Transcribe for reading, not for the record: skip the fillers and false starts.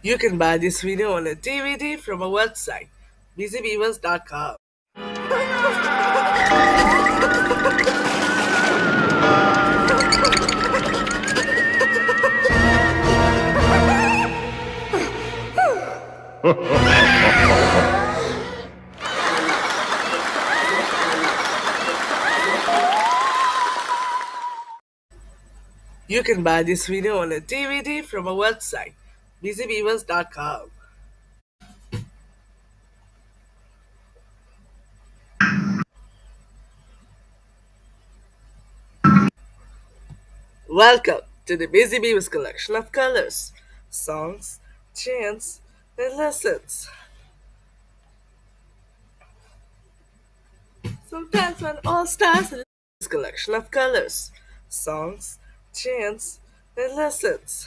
You can buy this video on a DVD from our website, busybeavers.com. You can buy this video on a DVD from our website, busybeavers.com. Welcome to the Busy Beavers collection of colors, songs, chants, and lessons. Sometimes when all stars in this collection of colors, songs, chants, and lessons.